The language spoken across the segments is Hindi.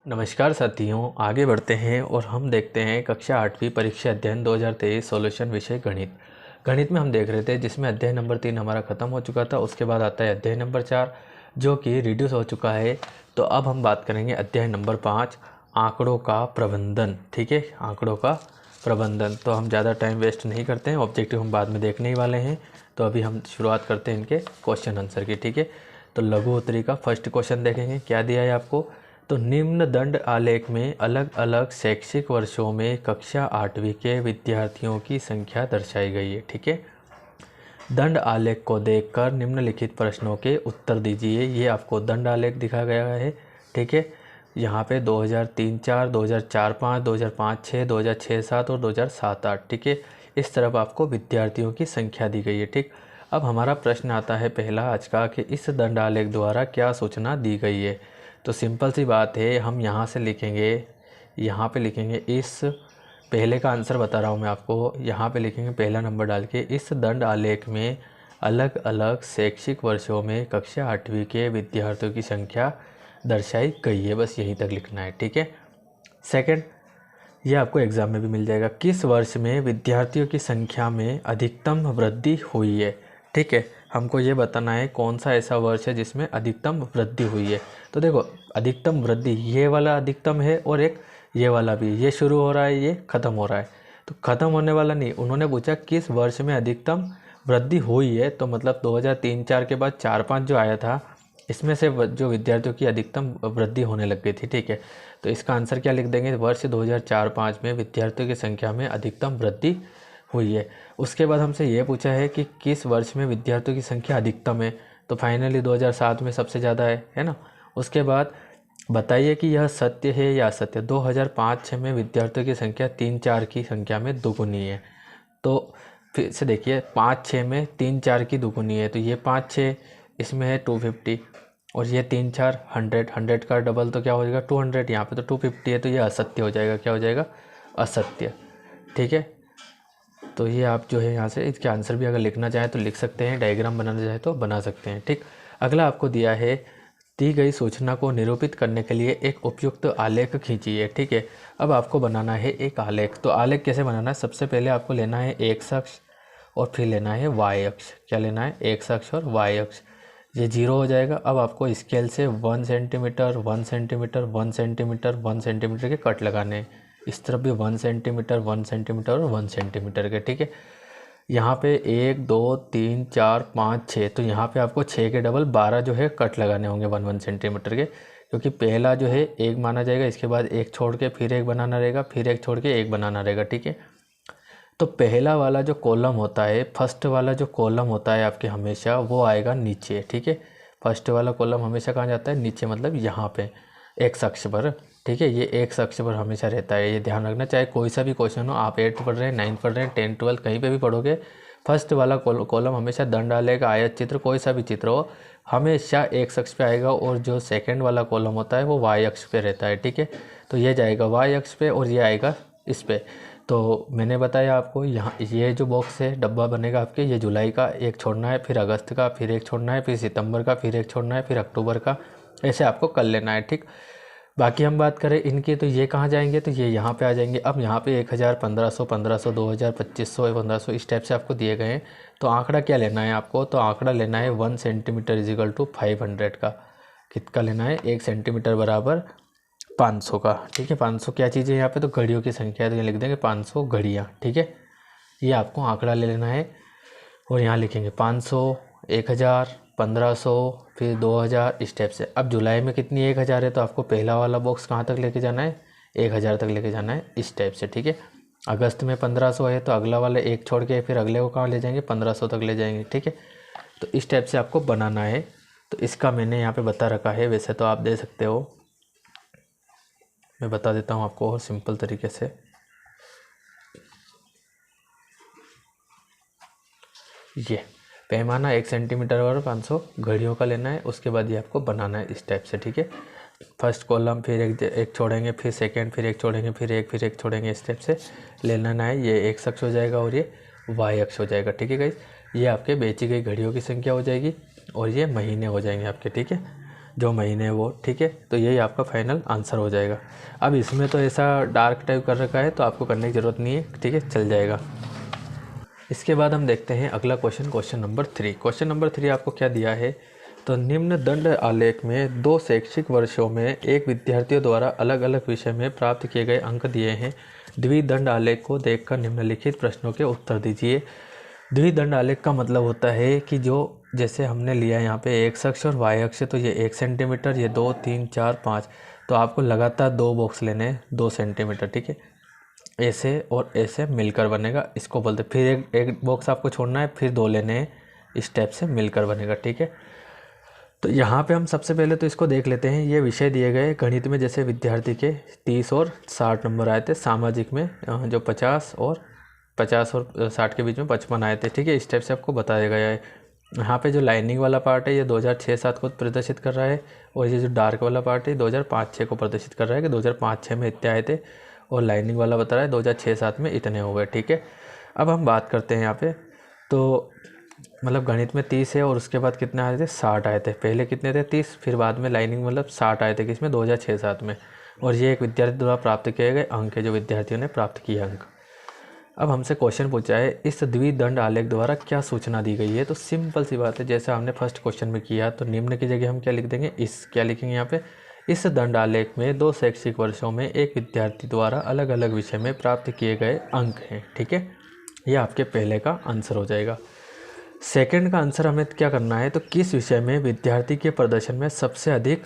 नमस्कार साथियों, आगे बढ़ते हैं और हम देखते हैं कक्षा 8वीं परीक्षा अध्ययन 2023 सॉल्यूशन विषय गणित। गणित में हम देख रहे थे जिसमें अध्याय नंबर 3 हमारा ख़त्म हो चुका था। उसके बाद आता है अध्याय नंबर 4 जो कि रिड्यूस हो चुका है। तो अब हम बात करेंगे अध्याय नंबर 5 आंकड़ों का प्रबंधन। ठीक है, आंकड़ों का प्रबंधन। तो हम ज़्यादा टाइम वेस्ट नहीं करते हैं, ऑब्जेक्टिव हम बाद में देखने ही वाले हैं। तो अभी हम शुरुआत करते हैं इनके क्वेश्चन आंसर की। ठीक है, तो लघु उत्तरी का फर्स्ट क्वेश्चन देखेंगे। क्या दिया है आपको? तो निम्न दंड आलेख में अलग अलग शैक्षिक वर्षों में कक्षा 8वीं के विद्यार्थियों की संख्या दर्शाई गई है। ठीक है, दंड आलेख को देखकर निम्नलिखित प्रश्नों के उत्तर दीजिए। ये आपको दंड आलेख दिखा गया है। ठीक है, यहाँ पे 2003-4, 2004-5, 2005-6, 2006-7 और 2007-8। ठीक है, इस तरफ आपको विद्यार्थियों की संख्या दी गई है। ठीक, अब हमारा प्रश्न आता है पहला आज का कि इस दंड आलेख द्वारा क्या सूचना दी गई है। तो सिंपल सी बात है, हम यहाँ से लिखेंगे, यहाँ पे लिखेंगे इस पहले का आंसर बता रहा हूँ मैं आपको। यहाँ पे लिखेंगे पहला नंबर डाल के, इस दंड आलेख में अलग अलग शैक्षिक वर्षों में कक्षा 8वीं के विद्यार्थियों की संख्या दर्शाई गई है। बस यहीं तक लिखना है। ठीक है, सेकंड, ये आपको एग्ज़ाम में भी मिल जाएगा। किस वर्ष में विद्यार्थियों की संख्या में अधिकतम वृद्धि हुई है। ठीक है, हमको ये बताना है कौन सा ऐसा वर्ष है जिसमें अधिकतम वृद्धि हुई है। तो देखो, अधिकतम वृद्धि ये वाला अधिकतम है और एक ये वाला भी, ये शुरू हो रहा है, ये ख़त्म हो रहा है। तो ख़त्म होने वाला नहीं, उन्होंने पूछा किस वर्ष में अधिकतम वृद्धि हुई है। तो मतलब 2003-4 के बाद 4-5 जो आया था, इसमें से जो विद्यार्थियों की अधिकतम वृद्धि होने लग गई थी। ठीक है, तो इसका आंसर क्या लिख देंगे? वर्ष 2004-5 में विद्यार्थियों की संख्या में अधिकतम वृद्धि हुई है। उसके बाद हमसे ये पूछा है कि किस वर्ष में विद्यार्थियों की संख्या अधिकतम है। तो फाइनली 2007 में सबसे ज़्यादा है ना। उसके बाद बताइए कि यह सत्य है या असत्य। 2005-6 में विद्यार्थियों की संख्या 3-4 की संख्या में दुगुनी है। तो फिर से देखिए, 5-6 में 3-4 की दुगुनी है। तो ये 5-6 इसमें है 250 और ये 3-4 100 का डबल तो क्या हो जाएगा 200। यहाँ पे तो 250 है, तो ये असत्य हो जाएगा। क्या हो जाएगा? असत्य। ठीक है, तो ये आप जो है यहाँ से इसके आंसर भी अगर लिखना चाहें तो लिख सकते हैं, डायग्राम बनाना चाहे तो बना सकते हैं। ठीक, अगला आपको दिया है, दी गई सूचना को निरूपित करने के लिए एक उपयुक्त आलेख खींचिए। ठीक है, अब आपको बनाना है एक आलेख। तो आलेख कैसे बनाना है? सबसे पहले आपको लेना है एक्स अक्ष और फिर लेना है वाई अक्ष। क्या लेना है? एक्स अक्ष और वाई अक्ष। ये 0 हो जाएगा। अब आपको स्केल से 1 सेंटीमीटर 1 सेंटीमीटर 1 सेंटीमीटर 1 सेंटीमीटर के कट लगाने हैं। इस तरफ भी 1 सेंटीमीटर 1 सेंटीमीटर और 1 सेंटीमीटर के। ठीक है, यहाँ पे 1 2 3 4 5 6, तो यहाँ पे आपको 6 के डबल 12 जो है कट लगाने होंगे 1 सेंटीमीटर के, क्योंकि पहला जो है एक माना जाएगा, इसके बाद एक छोड़ के फिर एक बनाना रहेगा, फिर एक छोड़ के एक बनाना रहेगा। ठीक है, तो पहला वाला जो कॉलम होता है, फर्स्ट वाला जो कॉलम होता है आपके, हमेशा वो आएगा नीचे। ठीक है, फर्स्ट वाला कॉलम हमेशा कहाँ जाता है? नीचे, मतलब यहाँ पे एक्स अक्ष पर। ठीक है, ये एक्स अक्ष पर हमेशा रहता है, ये ध्यान रखना। चाहे कोई सा भी क्वेश्चन हो, आप 8th पढ़ रहे हैं, 9th पढ़ रहे हैं, 10th 12 कहीं पे भी पढ़ोगे, फर्स्ट वाला कॉलम हमेशा दंड आलेख, आयत चित्र, कोई सा भी चित्र हो, हमेशा एक्स अक्ष पे आएगा। और जो सेकंड वाला कॉलम होता है वो वाई अक्ष पे रहता है। ठीक है, तो ये जाएगा वाई अक्ष पे और ये आएगा इस पे। तो मैंने बताया आपको, यहाँ ये जो बॉक्स है, डब्बा बनेगा आपके, ये जुलाई का एक छोड़ना है, फिर अगस्त का, फिर एक छोड़ना है, फिर सितंबर का, फिर एक छोड़ना है, फिर अक्टूबर का, ऐसे आपको कर लेना है। ठीक, बाकी हम बात करें इनकी, तो ये कहाँ जाएंगे? तो ये यहाँ पे आ जाएंगे। अब यहाँ पे 1000, 1500, 1500, 2000, 2500, 1500 इस टाइप से आपको दिए गए हैं। तो आंकड़ा क्या लेना है आपको? तो आंकड़ा लेना है 1 सेंटीमीटर इजिकल टू 500 का। कितना लेना है? 1 सेंटीमीटर बराबर 500 का। ठीक है, 500 क्या चीज़ है यहाँ पे? तो घड़ियों की संख्या है, तो ये लिख देंगे 500 घड़ियाँ। ठीक है, ये आपको आंकड़ा ले लेना है और यहाँ लिखेंगे 500, 1000, 1500, फिर 2000 इस टाइप से। अब जुलाई में कितनी 1000 है, तो आपको पहला वाला बॉक्स कहाँ तक लेके जाना है? 1000 तक लेके जाना है, इस टाइप से। ठीक है, अगस्त में 1500 है, तो अगला वाला एक छोड़ के फिर अगले को कहाँ ले जाएंगे? 1500 तक ले जाएंगे। ठीक है, तो इस टाइप से आपको बनाना है। तो इसका मैंने यहाँ पे बता रखा है, वैसे तो आप दे सकते हो, मैं बता देता हूँ आपको और सिंपल तरीके से। ये पैमाना 1 सेंटीमीटर और 500 घड़ियों का लेना है। उसके बाद ये आपको बनाना है इस टाइप से। ठीक है, फर्स्ट कॉलम, फिर एक छोड़ेंगे, फिर सेकंड, फिर एक छोड़ेंगे, फिर एक छोड़ेंगे, इस टाइप से ले लेना है। ये एक्स अक्ष हो जाएगा और ये वाई अक्ष हो जाएगा। ठीक है गाइस, ये आपके बेची गई घड़ियों की संख्या हो जाएगी और ये महीने हो जाएंगे आपके। ठीक है, जो महीने है वो, ठीक है। तो यही आपका फाइनल आंसर हो जाएगा। अब इसमें तो ऐसा डार्क टाइप कर रखा है तो आपको करने की ज़रूरत नहीं है, ठीक है, चल जाएगा। इसके बाद हम देखते हैं अगला question, question number 3। Question number 3 आपको क्या दिया है, तो निम्न दंड आलेख में 2 शैक्षिक वर्षों में एक विद्यार्थियों द्वारा अलग अलग विषय में प्राप्त किए गए अंक दिए हैं। द्विदंड आलेख को देखकर निम्नलिखित प्रश्नों के उत्तर दीजिए। द्विदंड आलेख का मतलब होता है कि जो जैसे हमने लिया यहाँ पे एक्स अक्ष और वाई अक्ष, तो ये 1 सेंटीमीटर, ये 2, 3, 4, 5, तो आपको लगातार 2 बॉक्स लेने हैं 2 सेंटीमीटर, ठीक है। ऐसे और ऐसे मिलकर बनेगा, इसको बोलते। फिर एक बॉक्स आपको छोड़ना है, फिर 2 लेने हैं, इस टाइप से मिलकर बनेगा, ठीक है। तो यहाँ पे हम सबसे पहले तो इसको देख लेते हैं। ये विषय दिए गए गणित में, जैसे विद्यार्थी के 30 और 60 नंबर आए थे, सामाजिक में जो 50 और 60 के बीच में 55 आए थे, ठीक है। इस टाइप से आपको बताया गया है। यहाँ पे जो लाइनिंग वाला पार्ट है ये 2006-07 को प्रदर्शित कर रहा है, और ये जो डार्क वाला पार्ट है 2005-06 को प्रदर्शित कर रहा है कि 2005-06 में इतने आए थे, और लाइनिंग वाला बता रहा है 2006-07 में इतने हो गए, ठीक है। अब हम बात करते हैं यहाँ पे, तो मतलब गणित में 30 है और उसके बाद कितने आए थे, 60 आए थे। पहले कितने थे, 30, फिर बाद में लाइनिंग मतलब 60 आए थे, किसमें, 2006-07 में। और ये एक विद्यार्थी द्वारा प्राप्त किए गए अंक है, जो विद्यार्थियों ने प्राप्त किए अंक। अब हमसे क्वेश्चन पूछा है, इस द्विदंड आलेख द्वारा क्या सूचना दी गई है। तो सिंपल सी बात है, जैसे हमने फर्स्ट क्वेश्चन में किया, तो निम्न की जगह हम क्या लिख देंगे, क्या लिखेंगे यहाँ पे, इस दंड आलेख में 2 शैक्षिक वर्षों में एक विद्यार्थी द्वारा अलग अलग विषय में प्राप्त किए गए अंक हैं, ठीक है। ये आपके पहले का आंसर हो जाएगा। सेकंड का आंसर हमें क्या करना है, तो किस विषय में विद्यार्थी के प्रदर्शन में सबसे अधिक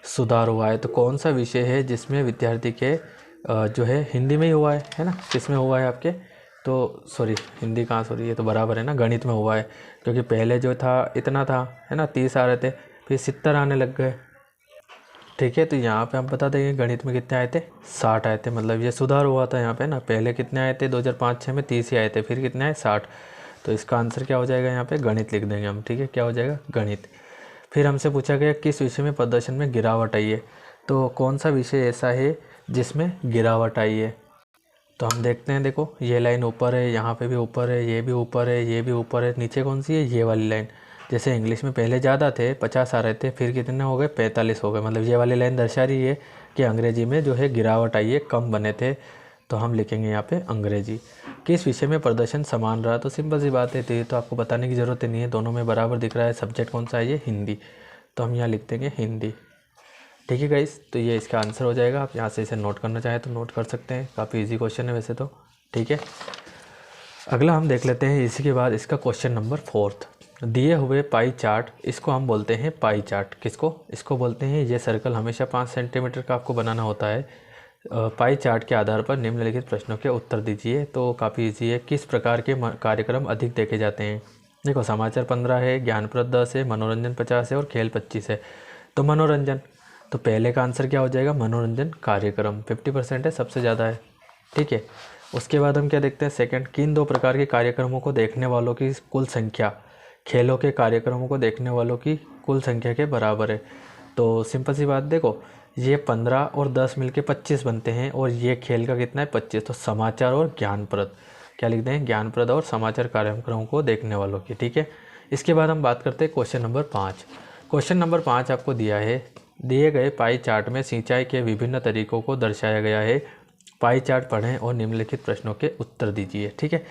सुधार हुआ है। तो कौन सा विषय है जिसमें विद्यार्थी के जो है हिंदी में ही हुआ है ना, किस में हुआ है आपके, तो सॉरी हिंदी कहाँ, सॉरी ये तो बराबर है ना, गणित में हुआ है। क्योंकि पहले जो था इतना था, है ना, 30 आ रहे थे, फिर 70 आने लग गए, ठीक है। तो यहाँ पे हम बता देंगे गणित में कितने आए थे, 60 आए थे, मतलब ये सुधार हुआ था यहाँ पे ना। पहले कितने आए थे, 2005-06 में 30 ही आए थे, फिर कितने आए, 60। तो इसका आंसर क्या हो जाएगा, यहाँ पे गणित लिख देंगे हम, ठीक है। क्या हो जाएगा, गणित। फिर हमसे पूछा गया किस विषय में प्रदर्शन में गिरावट आई है। तो कौन सा विषय ऐसा है जिसमें गिरावट आई है, तो हम देखते हैं। देखो ये लाइन ऊपर है, यहाँ पे भी ऊपर है, ये भी ऊपर है, ये भी ऊपर है, नीचे कौन सी है, ये वाली लाइन। जैसे इंग्लिश में पहले ज़्यादा थे, 50 आ रहे थे, फिर कितने हो गए, 45 हो गए। मतलब ये वाली लाइन दर्शा रही है कि अंग्रेजी में जो है गिरावट आई है, कम बने थे। तो हम लिखेंगे यहाँ पे अंग्रेजी। किस विषय में प्रदर्शन समान रहा, तो सिंपल सी बात है, तो आपको बताने की ज़रूरत नहीं है, दोनों में बराबर दिख रहा है। सब्जेक्ट कौन सा है, ये हिंदी, तो हम यहाँ लिख देंगे हिंदी, ठीक है गाइस। तो ये इसका आंसर हो जाएगा। आप यहाँ से इसे नोट करना चाहें तो नोट कर सकते हैं, काफ़ी इजी क्वेश्चन है वैसे तो, ठीक है। अगला हम देख लेते हैं इसी के बाद इसका क्वेश्चन नंबर 4। दिए हुए पाई चार्ट, इसको हम बोलते हैं पाई चार्ट। किसको, इसको बोलते हैं, ये सर्कल हमेशा 5 सेंटीमीटर का आपको बनाना होता है। पाई चार्ट के आधार पर निम्नलिखित प्रश्नों के उत्तर दीजिए। तो काफ़ी इजी है। किस प्रकार के कार्यक्रम अधिक देखे जाते हैं। देखो समाचार 15 है, ज्ञानप्रद 10 है, मनोरंजन 50 है और खेल 25 है। तो मनोरंजन, तो पहले का आंसर क्या हो जाएगा, मनोरंजन कार्यक्रम 50% है, सबसे ज़्यादा है, ठीक है। उसके बाद हम क्या देखते हैं, सेकंड, किन 2 प्रकार के कार्यक्रमों को देखने वालों की कुल संख्या खेलों के कार्यक्रमों को देखने वालों की कुल संख्या के बराबर है। तो सिंपल सी बात, देखो ये 15 और 10 मिलके 25 बनते हैं, और ये खेल का कितना है, 25। तो समाचार और ज्ञानप्रद, क्या लिखते हैं, ज्ञानप्रद और समाचार कार्यक्रमों को देखने वालों की, ठीक है। इसके बाद हम बात करते हैं क्वेश्चन नंबर 5। क्वेश्चन नंबर 5 आपको दिया है, दिए गए पाई चार्ट में सिंचाई के विभिन्न तरीकों को दर्शाया गया है। पाई चार्ट पढ़ें और निम्नलिखित प्रश्नों के उत्तर दीजिए, ठीक है।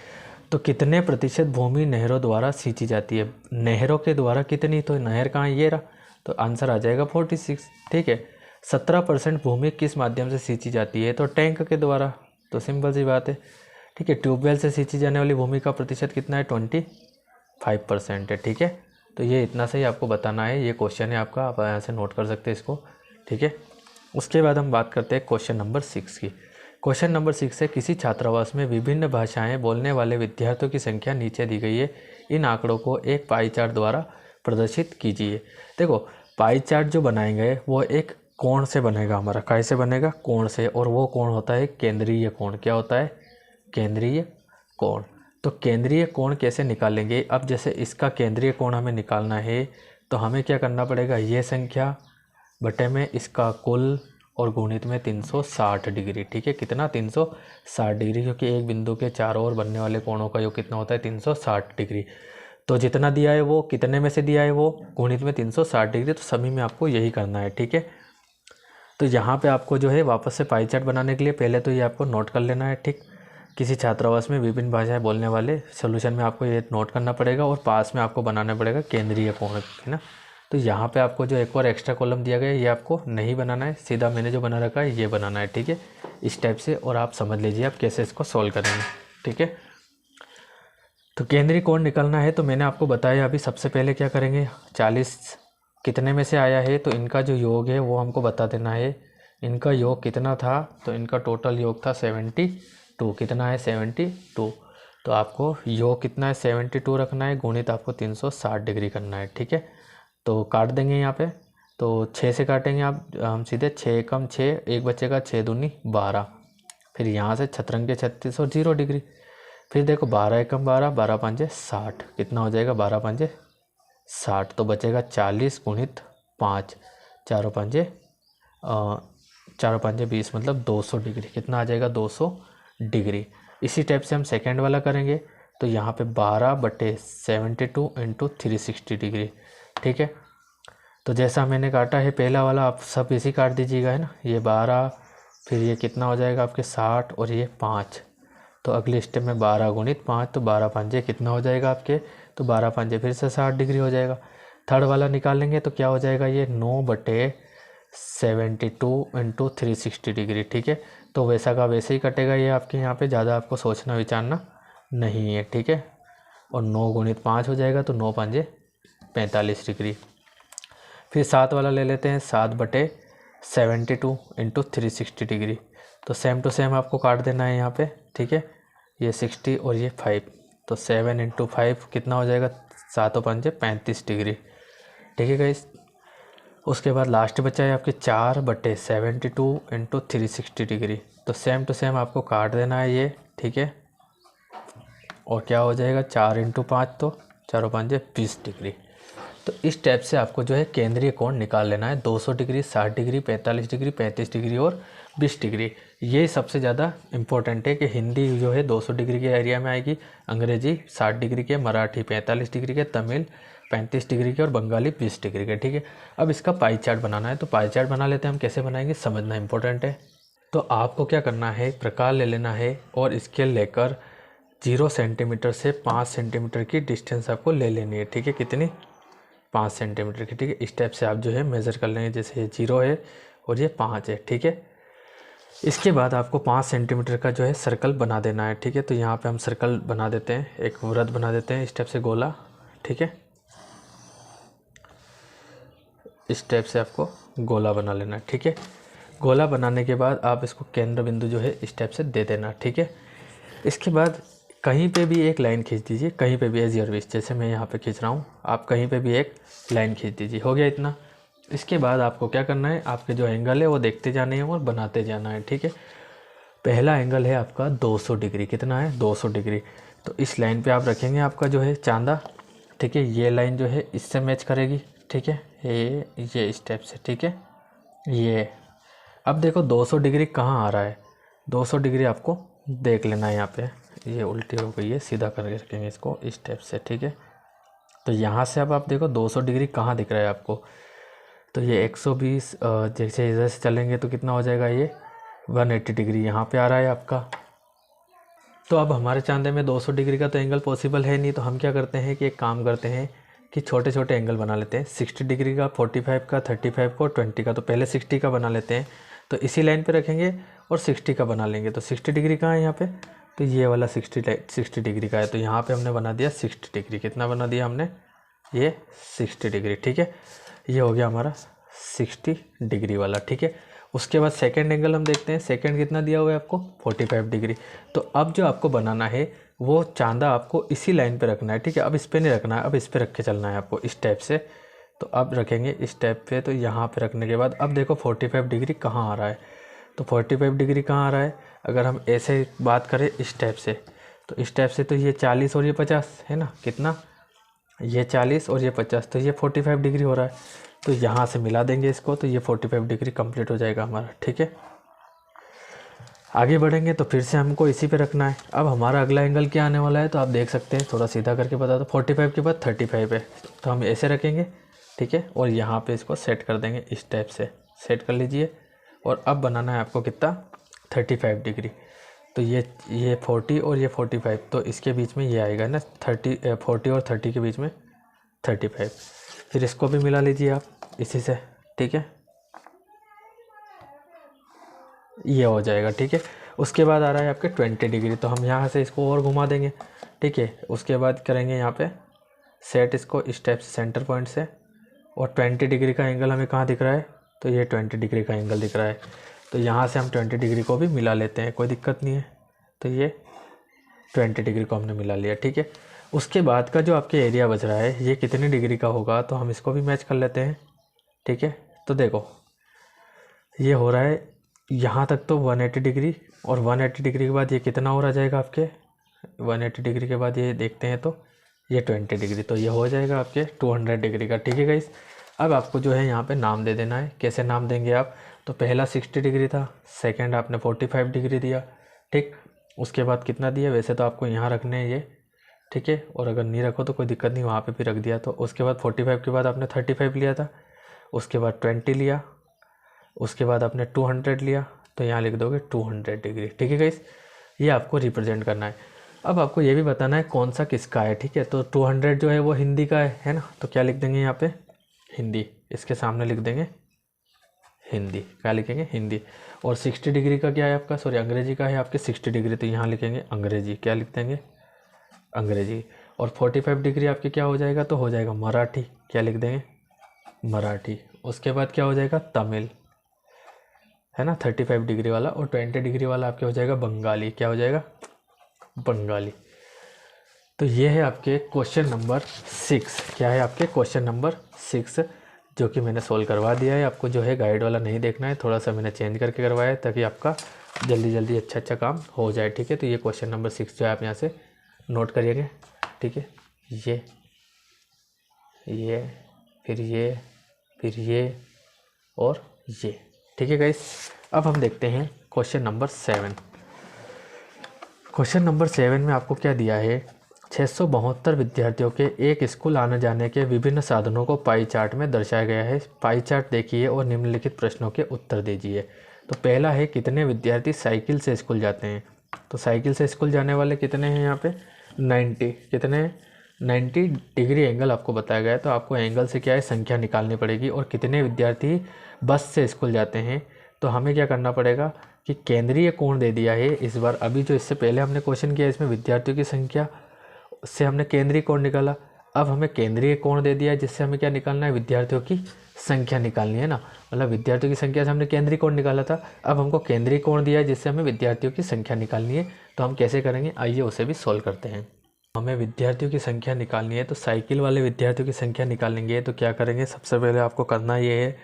तो कितने प्रतिशत भूमि नहरों द्वारा सींची जाती है, नहरों के द्वारा कितनी, तो नहर कहाँ, ये रहा, तो आंसर आ जाएगा 46, ठीक है। 17% भूमि किस माध्यम से सींची जाती है, तो टैंक के द्वारा। तो सिंपल सी बात है, ठीक है। ट्यूबवेल से सींची जाने वाली भूमि का प्रतिशत कितना है, 25% है, ठीक है। तो ये इतना सही आपको बताना है, ये क्वेश्चन है आपका, आप यहाँ से नोट कर सकते हैं इसको, ठीक है। उसके बाद हम बात करते हैं क्वेश्चन नंबर 6 की। क्वेश्चन नंबर 6 है, किसी छात्रावास में विभिन्न भाषाएं बोलने वाले विद्यार्थियों की संख्या नीचे दी गई है। इन आंकड़ों को एक पाई चार्ट द्वारा प्रदर्शित कीजिए। देखो पाई चार्ट जो बनाएंगे वो एक कोण से बनेगा, हमारा कैसे बनेगा, कोण से, और वो कोण होता है केंद्रीय कोण। क्या होता है, केंद्रीय कोण। तो केंद्रीय कोण कैसे निकालेंगे, अब जैसे इसका केंद्रीय कोण हमें निकालना है, तो हमें क्या करना पड़ेगा, ये संख्या बटे में इसका कुल और गुणित में 360 डिग्री, ठीक है। कितना, 360 डिग्री, क्योंकि एक बिंदु के चारों ओर बनने वाले कोणों का योग कितना होता है, 360 डिग्री। तो जितना दिया है वो कितने में से दिया है वो गुणित में 360 डिग्री, तो सभी में आपको यही करना है। ठीक है, तो यहाँ पे आपको जो है वापस से पाई चार्ट बनाने के लिए पहले तो ये आपको नोट कर लेना है। ठीक, किसी छात्रावास में विभिन्न भाषाएं बोलने वाले सोल्यूशन में आपको ये नोट करना पड़ेगा और पास में आपको बनाना पड़ेगा केंद्रीय कोण, है ना। तो यहाँ पे आपको जो एक और एक्स्ट्रा कॉलम दिया गया है ये आपको नहीं बनाना है, सीधा मैंने जो बना रखा है ये बनाना है। ठीक है, इस टाइप से, और आप समझ लीजिए आप कैसे इसको सॉल्व करेंगे। ठीक है, तो केंद्रीय कोण निकलना है तो मैंने आपको बताया अभी सबसे पहले क्या करेंगे, 40 कितने में से आया है तो इनका जो योग है वो हमको बता देना है। इनका योग कितना था, तो इनका टोटल योग था 72, कितना है 72, तो आपको योग कितना है 72 रखना है, गुणित आपको 360 डिग्री करना है। ठीक है, तो काट देंगे यहाँ पे, तो 6 से काटेंगे आप, हम सीधे 6 कम 6, एक बचेगा 6 दूनी 12, फिर यहाँ से छतरंग के 36 और 0 डिग्री, फिर देखो 12 एकम 12, 12 पंजे 60, कितना हो जाएगा 12 पंजे 60, तो बचेगा 40 गुणित 5, 4 पंजे 20, मतलब 200 डिग्री, कितना आ जाएगा 200 डिग्री। इसी टाइप से हम सेकेंड वाला करेंगे, तो यहाँ पे 12/72 इंटू 360 डिग्री। ठीक है, तो जैसा मैंने काटा है पहला वाला आप सब इसी काट दीजिएगा, है ना। ये 12, फिर ये कितना हो जाएगा आपके 60 और ये 5, तो अगले स्टेप में 12 गुणित 5, तो 12 पंजे कितना हो जाएगा आपके, तो 12 पंजे फिर से 60 डिग्री हो जाएगा। थर्ड वाला निकालेंगे तो क्या हो जाएगा ये 9/72 इंटू 360 डिग्री। ठीक है, तो वैसा का वैसे ही कटेगा ये आपके, यहाँ पे ज़्यादा आपको सोचना विचारना नहीं है। ठीक है, और 9 गुणित 5 हो जाएगा, तो 9 पंजे 45 डिग्री। फिर 7 वाला ले लेते हैं, 7/72 इंटू 360 डिग्री, तो सेम टू सेम आपको काट देना है यहाँ पे। ठीक है, ये 60 और ये 5, तो 7 इंटू 5 कितना हो जाएगा, 7 पंजे 35 डिग्री। ठीक है गाइस, उसके बाद लास्ट बचा है आपके 4/72 इंटू 360 डिग्री, तो सेम टू सेम आपको काट देना है ये। ठीक है, और क्या हो जाएगा 4 इंटू 5, तो 4 पंजे 20 डिग्री। तो इस टाइप से आपको जो है केंद्रीय कोण निकाल लेना है, 200 डिग्री, 60 डिग्री, 45 डिग्री, 35 डिग्री और 20 डिग्री। ये सबसे ज़्यादा इम्पोर्टेंट है कि हिंदी जो है 200 डिग्री के एरिया में आएगी, अंग्रेजी 60 डिग्री के, मराठी 45 डिग्री के, तमिल 35 डिग्री के और बंगाली 20 डिग्री के। ठीक है, अब इसका पाई चार्ट बनाना है, तो पाई चार्ट बना लेते हैं। हम कैसे बनाएंगे समझना इंपॉर्टेंट है। तो आपको क्या करना है, प्रकार ले लेना है और स्केल लेकर 0 सेंटीमीटर से 5 सेंटीमीटर की डिस्टेंस आपको ले लेनी है। ठीक है, कितनी, 5 सेंटीमीटर की। ठीक है, इस टाइप से आप जो है मेज़र कर लेंगे, जैसे ये 0 है और ये 5 है। ठीक है, इसके बाद आपको 5 सेंटीमीटर का जो है सर्कल बना देना है। ठीक है, तो यहाँ पे हम सर्कल बना देते हैं, एक वृत्त बना देते हैं इस टाइप से, गोला। ठीक है, इस टाइप से आपको गोला बना लेना है। ठीक है, गोला बनाने के बाद आप इसको केंद्र बिंदु जो है इस टाइप से दे देना। ठीक है, इसके बाद कहीं पे भी एक लाइन खींच दीजिए, कहीं पे भी एज योर विश, जैसे मैं यहाँ पे खींच रहा हूँ, आप कहीं पे भी एक लाइन खींच दीजिए। हो गया इतना। इसके बाद आपको क्या करना है, आपके जो एंगल है वो देखते जाने हैं और बनाते जाना है। ठीक है, पहला एंगल है आपका 200 डिग्री, कितना है 200 डिग्री, तो इस लाइन पे आप रखेंगे आपका जो है चांदा। ठीक है, ये लाइन जो है इससे मैच करेगी। ठीक है, ये इस टाइप से। ठीक है, ये अब देखो 200 डिग्री कहाँ आ रहा है, 200 डिग्री आपको देख लेना है। यहाँ पे ये उल्टी हो गई है, सीधा करके रखेंगे इसको इस टाइप से। ठीक है, तो यहाँ से अब आप देखो 200 डिग्री कहाँ दिख रहा है आपको, तो ये 120, जैसे इधर से चलेंगे तो कितना हो जाएगा, ये 180 डिग्री यहाँ पे आ रहा है आपका। तो अब हमारे चांदे में 200 डिग्री का तो एंगल पॉसिबल है नहीं, तो हम क्या करते हैं कि एक काम करते हैं कि छोटे छोटे एंगल बना लेते हैं, 60 डिग्री का, 45 का, 35 का और 20 का। तो पहले 60 का बना लेते हैं, तो इसी लाइन पे रखेंगे और 60 का बना लेंगे। तो 60 डिग्री कहाँ है यहाँ पे, तो ये वाला 60 डिग्री का है, तो यहाँ पे हमने बना दिया 60 डिग्री। कितना बना दिया हमने, ये 60 डिग्री। ठीक है, ये हो गया हमारा 60 डिग्री वाला। ठीक है, उसके बाद सेकंड एंगल हम देखते हैं, सेकंड कितना दिया हुआ है आपको 45 डिग्री। तो अब जो आपको बनाना है वो चांदा आपको इसी लाइन पे रखना है। ठीक है, अब इस पे नहीं रखना है, अब इस पे रख के चलना है आपको इस टाइप से। तो अब रखेंगे इस टाइप पे, तो यहाँ पे रखने के बाद अब देखो 45 डिग्री कहाँ आ रहा है, तो 45 डिग्री कहाँ आ रहा है, अगर हम ऐसे बात करें इस टाइप से, तो इस टाइप से तो ये 40 और ये 50 है ना, कितना, ये 40 और ये 50, तो ये 45 डिग्री हो रहा है। तो यहाँ से मिला देंगे इसको, तो ये 45 डिग्री कंप्लीट हो जाएगा हमारा। ठीक है, आगे बढ़ेंगे तो फिर से हमको इसी पे रखना है। अब हमारा अगला एंगल क्या आने वाला है तो आप देख सकते हैं, थोड़ा सीधा करके बता दो। 45 के बाद 35 है तो हम ऐसे रखेंगे, ठीक है, और यहाँ पे इसको सेट कर देंगे, इस टाइप से सेट कर लीजिए। और अब बनाना है आपको कितना, 35 डिग्री। तो ये 40 और ये 45, तो इसके बीच में ये आएगा ना 40 और 30 के बीच में 35। फिर इसको भी मिला लीजिए आप इसी से, ठीक है, ये हो जाएगा, ठीक है। उसके बाद आ रहा है आपके 20 डिग्री, तो हम यहाँ से इसको और घुमा देंगे, ठीक है। उसके बाद करेंगे यहाँ पे सेट इसको इस टाइप से सेंटर पॉइंट से, और 20 डिग्री का एंगल हमें कहाँ दिख रहा है, तो ये 20 डिग्री का एंगल दिख रहा है। तो यहाँ से हम 20 डिग्री को भी मिला लेते हैं, कोई दिक्कत नहीं है। तो ये 20 डिग्री को हमने मिला लिया, ठीक है। उसके बाद का जो आपके एरिया बच रहा है ये कितने डिग्री का होगा, तो हम इसको भी मैच कर लेते हैं, ठीक है। तो देखो ये हो रहा है यहाँ तक तो 180 डिग्री, और 180 डिग्री के बाद ये कितना और आ जाएगा आपके, 180 डिग्री के बाद ये देखते हैं तो ये 20 डिग्री, तो ये हो जाएगा आपके 200 डिग्री का, ठीक है गाइस। अब आपको जो है यहाँ पे नाम दे देना है। कैसे नाम देंगे आप, तो पहला 60 डिग्री था, सेकंड आपने 45 डिग्री दिया, ठीक। उसके बाद कितना दिया, वैसे तो आपको यहाँ रखने हैं ये, ठीक है, और अगर नहीं रखो तो कोई दिक्कत नहीं, वहाँ पे भी रख दिया। तो उसके बाद 45 के बाद आपने 35 लिया था, उसके बाद 20 लिया, उसके बाद आपने 200 लिया, तो यहाँ लिख दोगे 200 डिग्री, ठीक है गाइस। ये आपको रिप्रेजेंट करना है। अब आपको ये भी बताना है कौन सा किसका है, ठीक है। तो 200 जो है वो हिंदी का है ना, तो क्या लिख देंगे यहाँ पे, हिंदी, इसके सामने लिख देंगे हिंदी, क्या लिखेंगे, हिंदी। और 60 डिग्री का क्या है आपका, सॉरी अंग्रेजी का है आपके 60 डिग्री, तो यहाँ लिखेंगे अंग्रेजी, क्या लिख देंगे, अंग्रेजी। और 45 डिग्री आपके क्या हो जाएगा, तो हो जाएगा मराठी, क्या लिख देंगे, मराठी। उसके बाद क्या हो जाएगा, तमिल, है ना 35 डिग्री वाला। और 20 डिग्री वाला आपके हो जाएगा बंगाली, क्या हो जाएगा, बंगाली। तो ये है आपके क्वेश्चन नंबर 6, क्या है आपके क्वेश्चन नंबर 6, जो कि मैंने सोल्व करवा दिया है। आपको जो है गाइड वाला नहीं देखना है, थोड़ा सा मैंने चेंज करके करवाया है ताकि आपका जल्दी जल्दी अच्छा काम हो जाए, ठीक है। तो ये क्वेश्चन नंबर 6 जो है आप यहाँ से नोट करिएगा, ठीक है। ये फिर ये और ये, ठीक है गाइस। अब हम देखते हैं क्वेश्चन नंबर 7। क्वेश्चन नंबर 7 में आपको क्या दिया है, 672 विद्यार्थियों के एक स्कूल आने जाने के विभिन्न साधनों को पाई चार्ट में दर्शाया गया है। पाई चार्ट देखिए और निम्नलिखित प्रश्नों के उत्तर दीजिए। तो पहला है, कितने विद्यार्थी साइकिल से स्कूल जाते हैं। तो साइकिल से स्कूल जाने वाले कितने हैं यहाँ पे, 90, कितने 90 डिग्री एंगल आपको बताया गया है। तो आपको एंगल से क्या है, संख्या निकालनी पड़ेगी। और कितने विद्यार्थी बस से स्कूल जाते हैं, तो हमें क्या करना पड़ेगा कि केंद्रीय कोण दे दिया है इस बार। अभी जो इससे पहले हमने क्वेश्चन किया इसमें विद्यार्थियों की संख्या से हमने केंद्रीय कोण निकाला, अब हमें केंद्रीय कोण दे दिया है जिससे हमें क्या निकालना है, विद्यार्थियों की संख्या निकालनी है ना। मतलब विद्यार्थियों की संख्या से हमने केंद्रीय कोण निकाला था, अब हमको केंद्रीय कोण दिया है जिससे हमें विद्यार्थियों की संख्या निकालनी है। तो हम कैसे करेंगे, आइए उसे भी सोल्व करते हैं। हमें विद्यार्थियों की संख्या निकालनी है, तो साइकिल वाले विद्यार्थियों की संख्या निकालेंगे। तो क्या करेंगे, सबसे पहले आपको करना ये है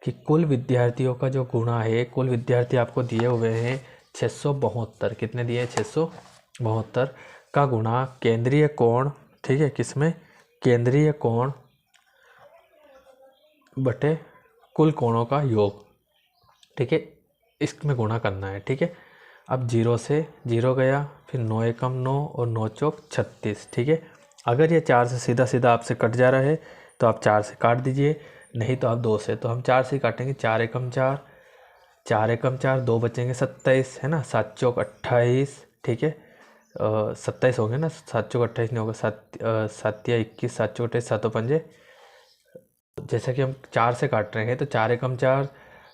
कि कुल विद्यार्थियों का जो गुणा है, कुल विद्यार्थी आपको दिए हुए हैं 672, कितने दिए हैं, 672 का गुणा केंद्रीय कोण, ठीक है, किसमें, केंद्रीय कोण बटे कुल कोणों का योग, ठीक है, इसमें गुणा करना है, ठीक है। अब 0 से 0 गया, फिर 9 एकम 9 और 9 चौक 36, ठीक है। अगर ये 4 से सीधा सीधा आपसे कट जा रहा है तो आप 4 से काट दीजिए, नहीं तो आप 2 से, तो हम 4 से काटेंगे। 4 एकम 4, 4 एकम 4, 2 बचेंगे 27, है ना, 7 चौक 28, ठीक है, 27 होंगे ना, 7 चौक 28 नहीं होगा, 7 या 21, 7 चौक 28, 7 पंजे। जैसा कि हम 4 से काट रहे हैं तो 4 एकम 4,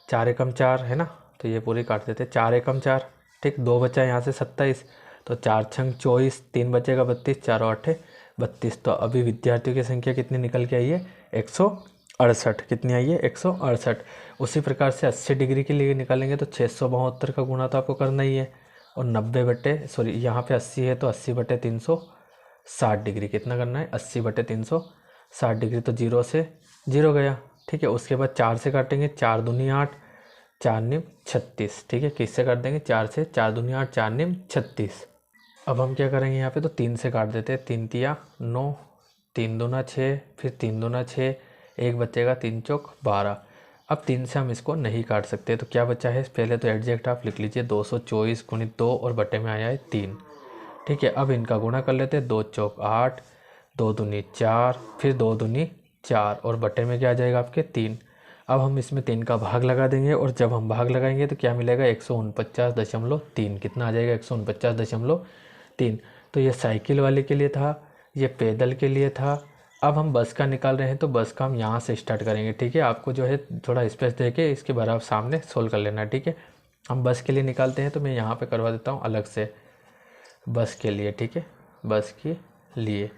4 एकम 4 है ना, तो ये पूरी काट देते हैं। 4 एकम 4, ठीक, 2 बचा यहाँ से 27, तो 4 छंग 24, 3 बचेगा 32, 4 और 8 32। तो अभी विद्यार्थियों की संख्या कितनी निकल के आई है, 168, कितनी आई है, 168। उसी प्रकार से 80 डिग्री के लिए निकालेंगे तो 672 का गुणा तो आपको करना ही है, और 90 बटे, सॉरी यहाँ पे 80 है तो 80 बटे 360 डिग्री, कितना करना है, 80 बटे 360 डिग्री। तो 0 से 0 गया, ठीक है। उसके बाद 4 से काटेंगे, 4 दूनी 8, 4 निम 36, ठीक है। किससे काट देंगे, 4 से, 4 दूनी 8, 4 निम 36। अब हम क्या करेंगे यहाँ पे, तो 3 से काट देते हैं, 3 तिया 9, 3 दूना 6, फिर 3 दूना 6, एक बचेगा 3 चौक 12। अब 3 से हम इसको नहीं काट सकते, तो क्या बचा है, पहले तो एडजेक्ट आप लिख लीजिए 224 गुणित 2 और बटे में आया है 3। ठीक है, अब इनका गुणा कर लेते हैं, 2 चौक 8, 2 दूनी 4, फिर 2 दूनी 4 और बटे में क्या आ जाएगा आपके 3। अब हम इसमें 3 का भाग लगा देंगे और जब हम भाग लगाएंगे तो क्या मिलेगा 149.3, कितना आ जाएगा 149.3। तो ये साइकिल वाले के लिए था, ये पैदल के लिए था। अब हम बस का निकाल रहे हैं तो बस का हम यहाँ से स्टार्ट करेंगे। ठीक है, आपको जो है थोड़ा स्पेस दे के इसके बराबर सामने सोल्व कर लेना है। ठीक है, हम बस के लिए निकालते हैं तो मैं यहाँ पे करवा देता हूँ अलग से बस के लिए। ठीक है, बस के लिए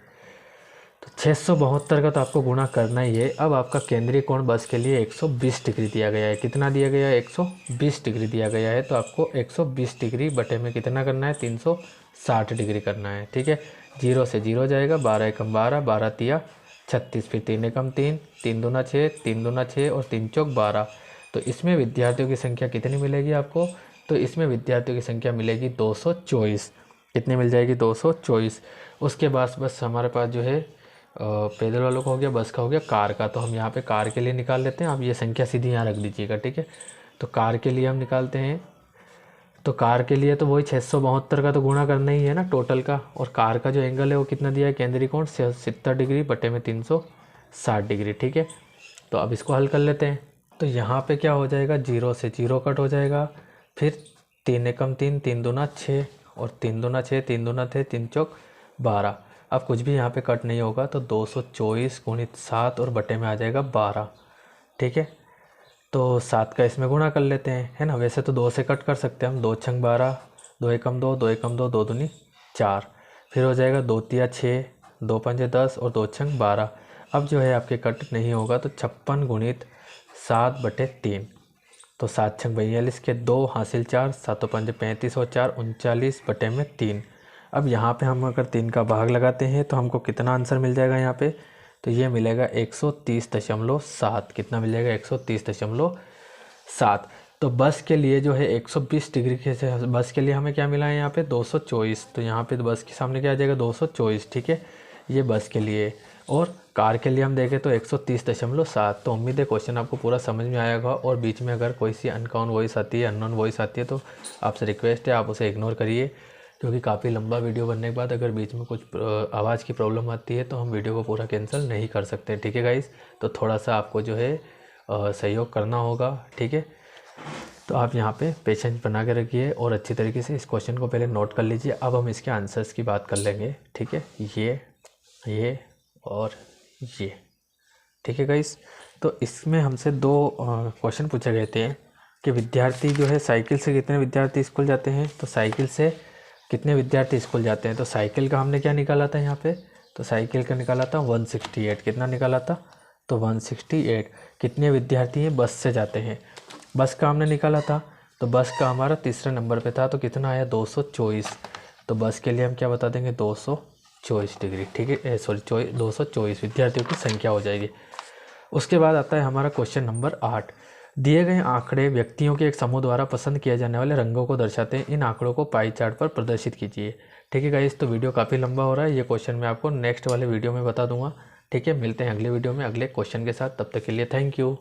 तो 672 का तो आपको गुणा करना ही है। अब आपका केंद्रीय कोण बस के लिए 120 डिग्री दिया गया है। कितना दिया गया है, 120 डिग्री दिया गया है। तो आपको 120 डिग्री बटे में कितना करना है, 360 डिग्री करना है। ठीक है, 0 से 0 जाएगा, 12 एकम 12, 12 तिया 36, फिर 3 एकम 3, 3 दूना 6, 3 दूना 6 और 3 चौक 12। तो इसमें विद्यार्थियों की संख्या कितनी मिलेगी आपको, तो इसमें विद्यार्थियों की संख्या मिलेगी 224। कितनी मिल जाएगी, 224। उसके बाद बस हमारे पास जो है पैदल वालों का हो गया, बस का हो गया, कार का। तो हम यहाँ पे कार के लिए निकाल लेते हैं। आप ये संख्या सीधी यहाँ रख दीजिएगा। ठीक है, तो कार के लिए हम निकालते हैं। तो कार के लिए तो वही 672 का तो गुणा करना ही है ना टोटल का, और कार का जो एंगल है वो कितना दिया है, केंद्रीय कोण 70 डिग्री बटे में 360 डिग्री। ठीक है, तो अब इसको हल कर लेते हैं। तो यहाँ पे क्या हो जाएगा, 0 से 0 कट हो जाएगा, फिर 3 एकम 3, 3 दूना 6 और 3 दूना 6, 3 दूना थे 3 चौक 12। अब कुछ भी यहाँ पे कट नहीं होगा, तो 224 गुणित 7 और बटे में आ जाएगा 12। ठीक है, तो 7 का इसमें गुणा कर लेते हैं, है ना। वैसे तो 2 से कट कर सकते हैं हम, 2 छंग 12, 2 एकम 2, 2 एकम 2, 2 दूनी 4, फिर हो जाएगा 2 तिया 6, 2 पंजे 10 और 2 छंग 12। अब जो है आपके कट नहीं होगा, तो 56 गुणित 7 बटे 3, तो 7 छंग 42 के 2 हासिल 4, 7 पंजे 35 और 4 39 बटे में 3। अब यहाँ पे हम अगर 3 का भाग लगाते हैं तो हमको कितना आंसर मिल जाएगा यहाँ पे, तो ये मिलेगा 130.7। कितना मिल जाएगा, 130.7। तो बस के लिए जो है 120 डिग्री के से बस के लिए हमें क्या मिला है यहाँ पे 224। तो यहाँ पे तो बस के सामने क्या आ जाएगा 224। ठीक है, ये बस के लिए। और कार के लिए हम देखें तो 130.7। तो उम्मीद है क्वेश्चन आपको पूरा समझ में आया होगा। और बीच में अगर कोई सी अनकाउन वॉइस आती है, अननोन वॉइस आती है, तो आपसे रिक्वेस्ट है आप उसे इग्नोर करिए, क्योंकि काफ़ी लंबा वीडियो बनने के बाद अगर बीच में कुछ आवाज़ की प्रॉब्लम आती है तो हम वीडियो को पूरा कैंसिल नहीं कर सकते। ठीक है गाइस, तो थोड़ा सा आपको जो है सहयोग करना होगा। ठीक है, तो आप यहाँ पे पेशेंस बना के रखिए और अच्छी तरीके से इस क्वेश्चन को पहले नोट कर लीजिए। अब हम इसके आंसर्स की बात कर लेंगे। ठीक है, ये और ये। ठीक है गाइस, तो इसमें हमसे 2 क्वेश्चन पूछे गए थे कि विद्यार्थी जो है साइकिल से कितने विद्यार्थी स्कूल जाते हैं, तो साइकिल से कितने विद्यार्थी स्कूल जाते हैं। तो साइकिल का हमने क्या निकाला था यहाँ पे, तो साइकिल का निकाला था 168। कितना निकाला था, तो 168। कितने विद्यार्थी हैं बस से जाते हैं, बस का हमने निकाला था, तो बस का हमारा तीसरे नंबर पे था, तो कितना आया 224। तो बस के लिए हम क्या बता देंगे 224 डिग्री। ठीक है, सॉरी 224 विद्यार्थियों की संख्या हो जाएगी। उसके बाद आता है हमारा क्वेश्चन नंबर 8। दिए गए आंकड़े व्यक्तियों के एक समूह द्वारा पसंद किए जाने वाले रंगों को दर्शाते हैं। इन आंकड़ों को पाई चार्ट पर प्रदर्शित कीजिए। ठीक है गाइस, तो वीडियो काफ़ी लंबा हो रहा है, ये क्वेश्चन मैं आपको नेक्स्ट वाले वीडियो में बता दूंगा। ठीक है, मिलते हैं अगले वीडियो में अगले क्वेश्चन के साथ। तब तक के लिए थैंक यू।